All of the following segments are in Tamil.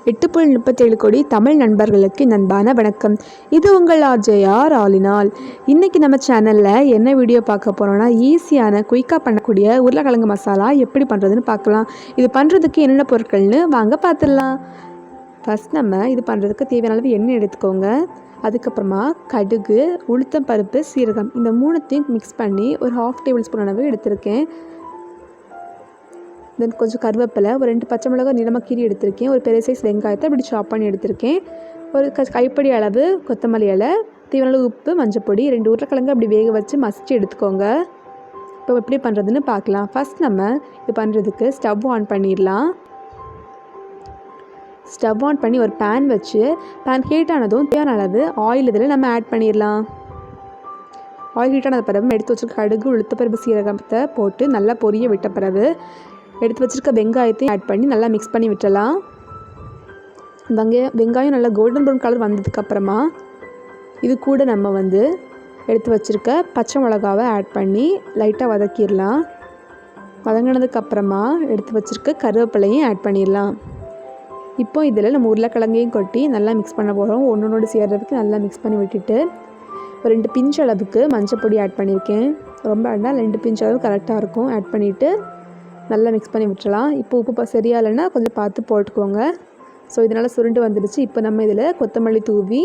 8.37 கோடி தமிழ் நண்பர்களுக்கு அன்பான வணக்கம். இது உங்கள் ஆர்ஜேஆர் ஆலினால். இன்றைக்கி நம்ம சேனலில் என்ன வீடியோ பார்க்க போகிறோன்னா, ஈஸியான குயிக்காக பண்ணக்கூடிய உருளைக்கிழங்கு மசாலா எப்படி பண்ணுறதுன்னு பார்க்கலாம். இது பண்ணுறதுக்கு என்னென்ன பொருட்கள்னு வாங்க பார்த்துடலாம். ஃபஸ்ட் நம்ம இது பண்ணுறதுக்கு தேவையான அளவு எண்ணெய் எடுத்துக்கோங்க. அதுக்கப்புறமா கடுகு, உளுத்தம் பருப்பு, சீரகம் இந்த மூணுத்தையும் மிக்ஸ் பண்ணி ஒரு 1/2 டேபிள் ஸ்பூன் அளவு எடுத்திருக்கேன். தென் கொஞ்சம் கருவேப்பிலை, ஒரு 2 பச்சை மிளகாய் நீளமாக கீரி எடுத்திருக்கேன். ஒரு பெரிய சைஸ் வெங்காயத்தை இப்படி சாப் பண்ணி எடுத்திருக்கேன். ஒரு கைப்படி அளவு கொத்தமல்லி இலை, தேவையான அளவு உப்பு, மஞ்சப்பொடி, 2 உருளைக்கிழங்கு அப்படி வேக வச்சு மசிச்சு எடுத்துக்கோங்க. இப்போ எப்படி பண்ணுறதுன்னு பார்க்கலாம். ஃபஸ்ட் நம்ம இது பண்ணுறதுக்கு ஸ்டவ் ஆன் பண்ணிடலாம். ஸ்டவ் ஆன் பண்ணி ஒரு பேன் வச்சு, பேன் ஹீட் ஆனதும் தேவையான அளவு ஆயில் இதில் நம்ம ஆட் பண்ணிடலாம். ஆயில் ஹீட் ஆனது பிறகு எடுத்து வச்சுருக்க கடுகு, உளுத்தப்பருப்பு, சீரகத்தை போட்டு நல்லா பொரிய விட்ட பிறகு எடுத்து வச்சுருக்க வெங்காயத்தையும் ஆட் பண்ணி நல்லா மிக்ஸ் பண்ணி விட்டுடலாம். வெங்காயம் நல்லா கோல்டன் ப்ரௌன் கலர் வந்ததுக்கப்புறமா இது கூட நம்ம எடுத்து வச்சுருக்க பச்சை மிளகாவை ஆட் பண்ணி லைட்டாக வதக்கிடலாம். வதங்கினதுக்கப்புறமா எடுத்து வச்சுருக்க கருவேப்பிலையும் ஆட் பண்ணிடலாம். இப்போ இதில் நம்ம உருளைக்கிழங்கையும் கொட்டி நல்லா மிக்ஸ் பண்ண போகிறோம். ஒன்றோடு சேர்கிறதுக்கு நல்லா மிக்ஸ் பண்ணி விட்டுட்டு ஒரு 2 பிஞ்ச் அளவுக்கு மஞ்சப்பொடி ஆட் பண்ணியிருக்கேன். ரொம்ப வேண்டாம், 2 பிஞ்ச் அளவு கரெக்டாக இருக்கும். ஆட் பண்ணிவிட்டு நல்லா மிக்ஸ் பண்ணி விட்டுலாம். இப்போ உப்பு சரியா இல்லைன்னா கொஞ்சம் பார்த்து போட்டுக்கோங்க. ஸோ இதனால் சுருண்டு வந்துடுச்சு. இப்போ நம்ம இதில் கொத்தமல்லி தூவி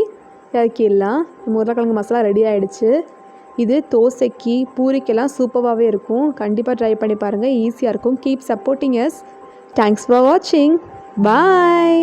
இறக்கிடலாம். நம்ம உருளைக்கிழங்கு மசாலா ரெடி ஆகிடுச்சு. இது தோசைக்கு, பூரிக்கெல்லாம் சூப்பராகவே இருக்கும். கண்டிப்பாக ட்ரை பண்ணி பாருங்கள், ஈஸியாக இருக்கும். Keep supporting us. Thanks for வாட்சிங். பாய்.